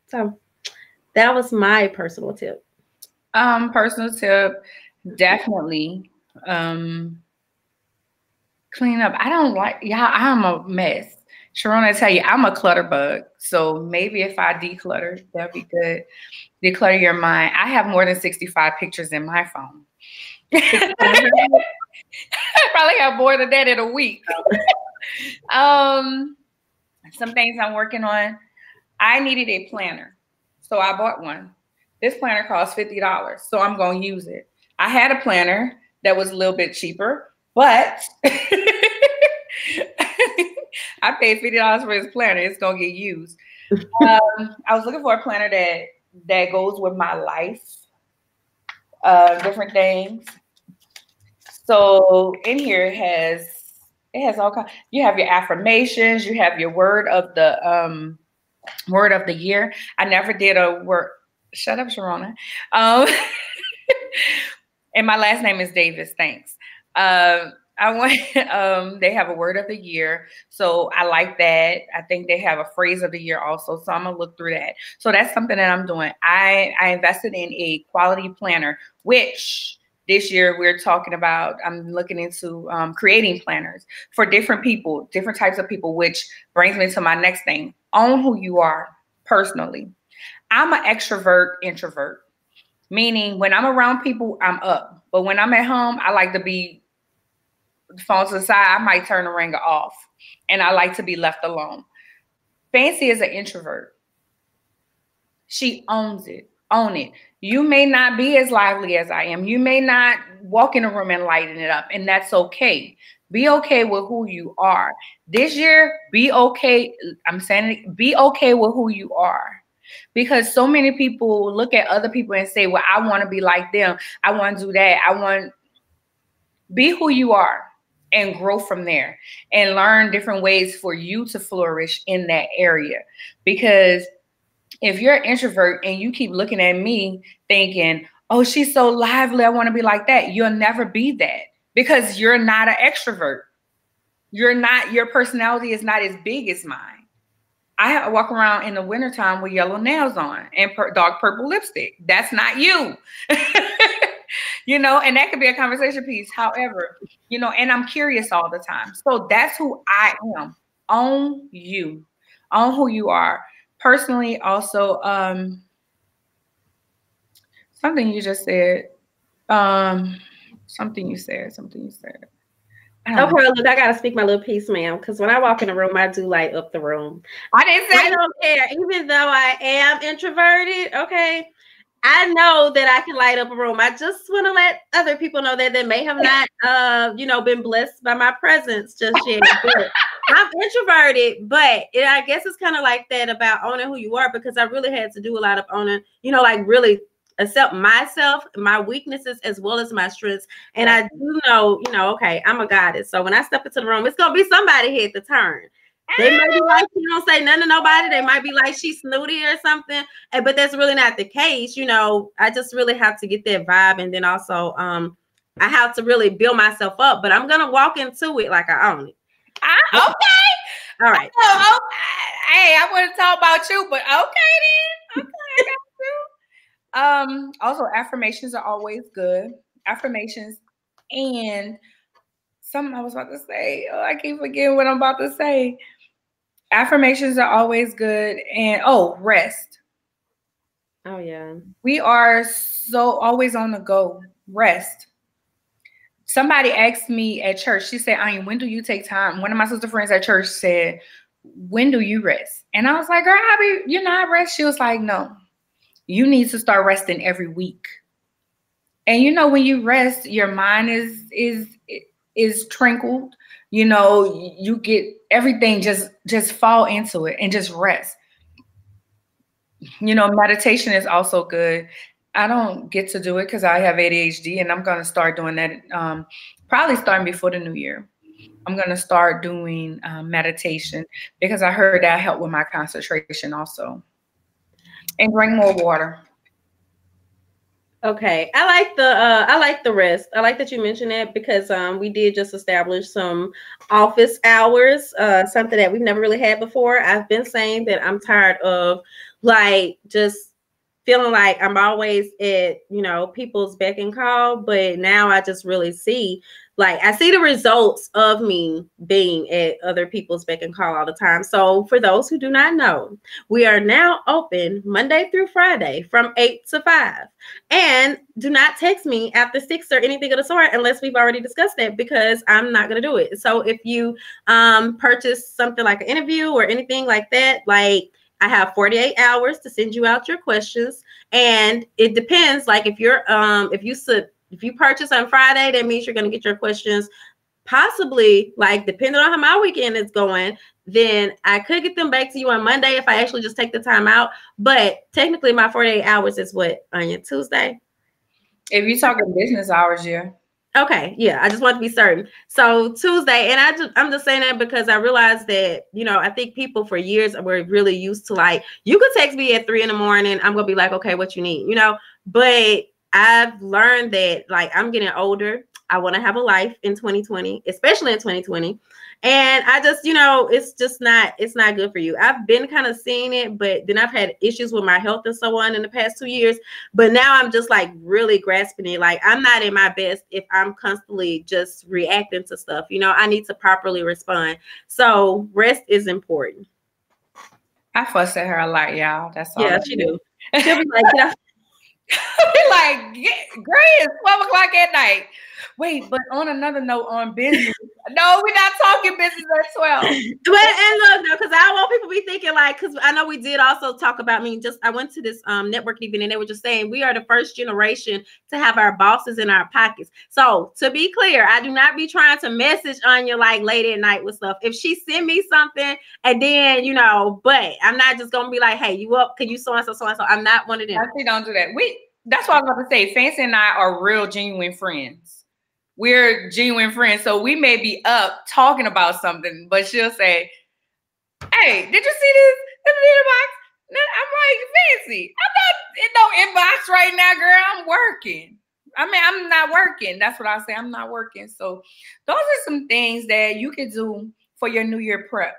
So that was my personal tip. Personal tip, definitely clean up. I don't like, I'm a mess. Sharon, I tell you, I'm a clutter bug. So maybe if I declutter, that'd be good. Declutter your mind. I have more than 65 pictures in my phone. I probably have more than that in a week. Some things I'm working on. I needed a planner, so I bought one. This planner costs $50, so I'm going to use it. I had a planner that was a little bit cheaper, but I paid $50 for this planner. It's going to get used. I was looking for a planner that goes with my life, different things. So in here it has all kinds. You have your affirmations. You have your word of the year. I never did a word. Shut up, Sharona. And my last name is Davis. Thanks. They have a word of the year. So I like that. I think they have a phrase of the year also. So I'm going to look through that. So that's something that I'm doing. I invested in a quality planner, which this year we're talking about, I'm looking into creating planners for different people, different types of people, which brings me to my next thing. Own who you are personally. I'm an extrovert introvert, meaning when I'm around people, I'm up. But when I'm at home, I like to be phone to the side. I might turn the ringer off, and I like to be left alone. Fancy is an introvert. She owns it. Own it. You may not be as lively as I am. You may not walk in a room and lighten it up, and that's okay. Be okay with who you are. This year, be okay. I'm saying it, be okay with who you are. Because so many people look at other people and say, well, I want to be like them. I want to do that. Be who you are and grow from there and learn different ways for you to flourish in that area. Because if you're an introvert and you keep looking at me thinking, oh, she's so lively, I want to be like that, you'll never be that, because you're not an extrovert. Your personality is not as big as mine. I walk around in the wintertime with yellow nails on and dark purple lipstick. That's not you. And that could be a conversation piece. However, and I'm curious all the time. So that's who I am. Own you. Own who you are. Personally, also, something you just said. Something you said. Okay, look, I gotta speak my little piece, ma'am, because when I walk in the room, I do light up the room. I don't care, even though I am introverted. Okay, I know that I can light up a room. I just want to let other people know that they may have not, been blessed by my presence just yet. But I'm introverted, but I guess it's kind of like that about owning who you are, because I really had to do a lot of owning, like really accept myself, my weaknesses, as well as my strengths. And I do know, okay, I'm a goddess. So when I step into the room, it's going to be somebody here at the turn. They might be like, you don't say nothing to nobody. They might be like, she's snooty or something. But that's really not the case. I just really have to get that vibe. And then also, I have to really build myself up. But I'm going to walk into it like I own it. Okay. All right. Oh, okay. Hey, I want to talk about you, but okay then. Okay, I got you. Also, affirmations are always good. Affirmations and something I was about to say. Oh, I keep forgetting what I'm about to say. Affirmations are always good. And rest. Oh, yeah. We are so always on the go. Rest. Somebody asked me at church, she said, Anya, when do you take time? One of my sister friends at church said, when do you rest? And I was like, girl, you not rest? She was like, no, you need to start resting every week. And you know, when you rest, your mind is tranquil. You know, you get everything just fall into it and just rest. You know, meditation is also good. I don't get to do it because I have ADHD, and I'm going to start doing that probably starting before the new year. I'm going to start doing meditation because I heard that helped with my concentration also. And drink more water. Okay, I like the rest. I like that you mentioned that because we did just establish some office hours, something that we've never really had before. I've been saying that I'm tired of like just feeling like I'm always at, you know, people's beck and call, but now I just really see, like, I see the results of me being at other people's beck and call all the time. So for those who do not know, we are now open Monday through Friday from 8 to 5. And do not text me after 6 or anything of the sort unless we've already discussed that, because I'm not going to do it. So if you purchase something like an interview or anything like that, like, I have 48 hours to send you out your questions, and it depends. Like if you purchase on Friday, that means you're going to get your questions possibly, like, depending on how my weekend is going, then I could get them back to you on Monday if I actually just take the time out. But technically my 48 hours is what, Anya, Tuesday? If you're talking business hours, yeah. Okay, yeah, I just want to be certain. So Tuesday, and I'm just saying that because I realized that, you know, I think people for years were really used to, like, you could text me at 3 a.m. I'm gonna be like, okay, what you need, you know. But I've learned that, like, I'm getting older. I want to have a life in 2020, especially in 2020. And I just, you know, it's not good for you. I've been kind of seeing it, but then I've had issues with my health and so on in the past 2 years. But now I'm just like really grasping it. Like, I'm not in my best if I'm constantly just reacting to stuff. You know, I need to properly respond. So rest is important. I fuss at her a lot, y'all. That's all. Yeah, she do. She'll be like, get off. Like, great, it's 12 o'clock at night. Wait, but on another note, on business, no, we're not talking business at 12. But, and look, no, because I don't want people to be thinking, like, because I know we did also talk about me. Just I went to this networking event, and they were just saying we are the first generation to have our bosses in our pockets. So to be clear, I do not be trying to message Anya like late at night with stuff. If she send me something, and then, you know, but I'm not just gonna be like, hey, you up? Can you so and so, so and so? I'm not one of them. Actually, don't do that. That's what I was about to say. Fancy and I are real, genuine friends. We're genuine friends. So we may be up talking about something, but she'll say, hey, did you see this in the inbox? I'm like, Fancy, I'm not in no inbox right now, girl. I'm working. I mean, I'm not working. That's what I say. I'm not working. So those are some things that you can do for your New Year prep.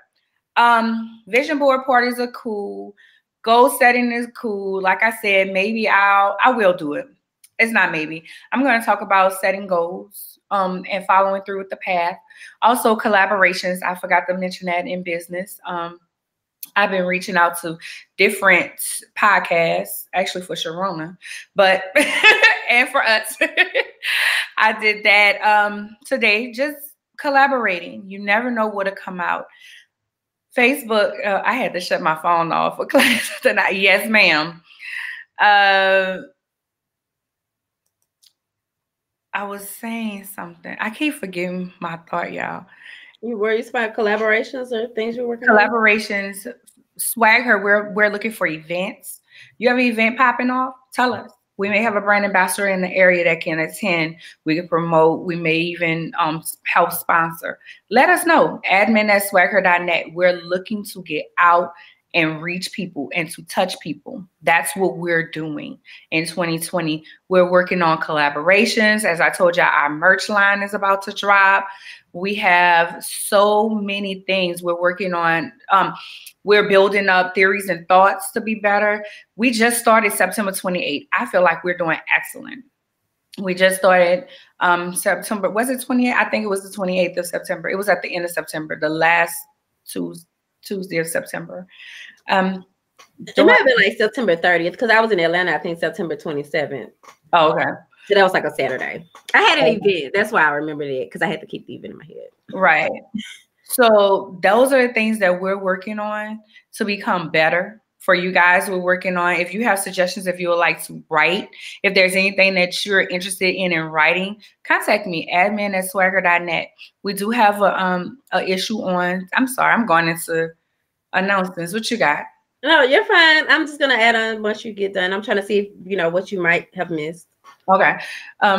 Vision board parties are cool. Goal setting is cool. Like I said, maybe I will do it. It's not maybe. I'm going to talk about setting goals and following through with the path. Also, collaborations. I forgot to mention that in business. I've been reaching out to different podcasts, actually for Sharona, but and for us. I did that today, just collaborating. You never know what'll come out. Facebook, I had to shut my phone off for class tonight. Yes, ma'am. I was saying something. I keep forgetting my thought, y'all. Were you about collaborations or things you're working on? Collaborations. Swag her. We're looking for events. You have an event popping off? Tell us. We may have a brand ambassador in the area that can attend. We can promote. We may even help sponsor. Let us know. admin@swagher.net. We're looking to get out and reach people and to touch people. That's what we're doing in 2020. We're working on collaborations. As I told you, our merch line is about to drop. We have so many things we're working on. We're building up theories and thoughts to be better. We just started September 28th. I feel like we're doing excellent. We just started September. Was it 28th? I think it was the 28th of September. It was at the end of September, the last Tuesday of September. It might have been like September 30th because I was in Atlanta, I think September 27th. Oh, okay. So that was like a Saturday. I had an event. That's why I remembered it, because I had to keep the event in my head. Right. So those are the things that we're working on to become better for you guys. We're working on, if you have suggestions, if you would like to write, if there's anything that you're interested in writing, contact me, admin@swagger.net. We do have a issue on, I'm sorry, I'm going into announcements. What you got? No, you're fine. I'm just going to add on once you get done. I'm trying to see if, what you might have missed. Okay.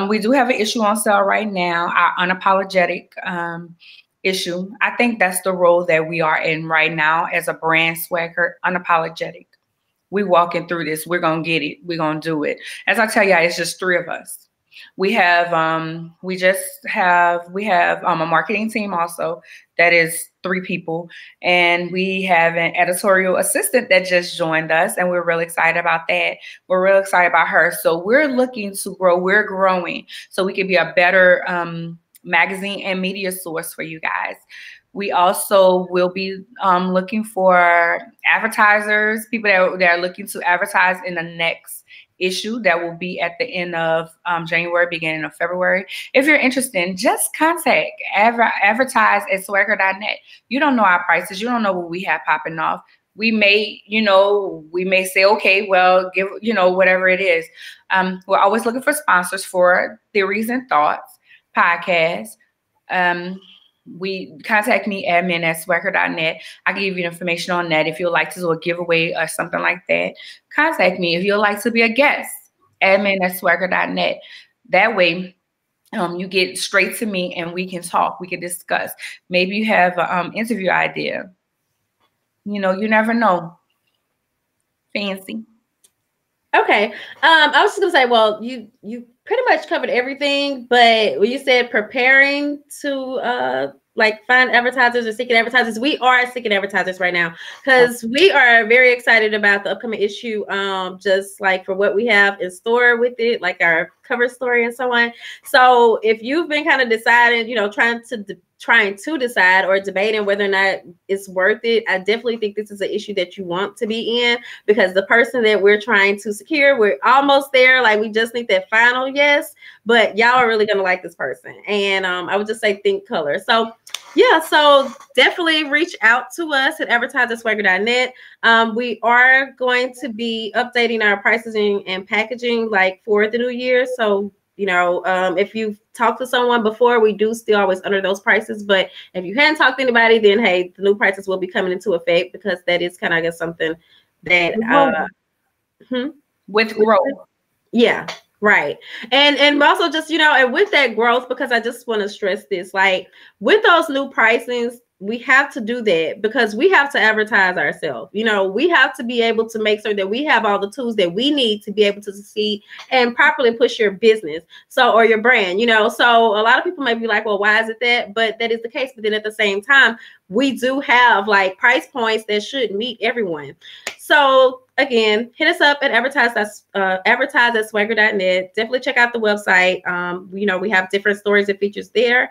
We do have an issue on sale right now, our unapologetic issue. I think that's the role that we are in right now as a brand, Swagger, unapologetic. We walking through this. We're going to get it. We're going to do it. As I tell you, it's just 3 of us. We have a marketing team also that is 3 people, and we have an editorial assistant that just joined us, and we're really excited about that. We're really excited about her. So we're looking to grow. We're growing so we can be a better magazine and media source for you guys. We also will be looking for advertisers, people that are looking to advertise in the next issue that will be at the end of January, beginning of February. If you're interested, just contact advertise@swagger.net. You don't know our prices. You don't know what we have popping off. We may say, okay, well, give, whatever it is. We're always looking for sponsors for Theories and Thoughts podcast. We contact me, admin@swagger.net. I can give you information on that. If you'd like to do a giveaway or something like that, contact me. If you'd like to be a guest, admin@swagger.net. That way, you get straight to me and we can talk. We can discuss. Maybe you have an interview idea. You never know. Fancy. Okay. I was just gonna say, well, you pretty much covered everything, but when you said preparing to find advertisers or seeking advertisers, we are seeking advertisers right now because we are very excited about the upcoming issue. Just like for what we have in store with it, like our cover story and so on. So if you've been kind of deciding, trying to decide or debating whether or not it's worth it, I definitely think this is an issue that you want to be in, because the person that we're trying to secure, we're almost there. Like, we just need that final yes, but y'all are really gonna like this person. And I would just say think color. So yeah, so definitely reach out to us at advertise@swagger.net. We are going to be updating our prices and packaging for the new year. So if you've talked to someone before, we do still always under those prices. But if you hadn't talked to anybody, then hey, the new prices will be coming into effect, because that is kind of, I guess, something that with growth. Yeah, right. And also just, and with that growth, because I just want to stress this, with those new pricings, we have to do that because we have to advertise ourselves. We have to be able to make sure that we have all the tools that we need to be able to succeed and properly push your business. Or your brand, So a lot of people might be like, well, why is it that? But that is the case. But then at the same time, we do have price points that should meet everyone. So again, hit us up at advertise@swagger.net. Definitely check out the website. We have different stories and features there.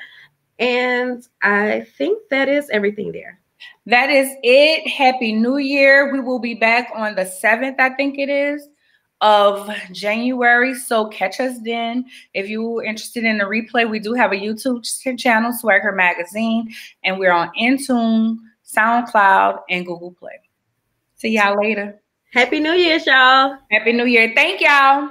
And I think that is everything there. That is it. Happy New Year. We will be back on the 7th, I think it is, of January. So catch us then. If you're interested in the replay, we do have a YouTube channel, Swagger Magazine, and we're on Intune, SoundCloud, and Google Play. See y'all later. Happy New Year, y'all. Happy New Year. Thank y'all.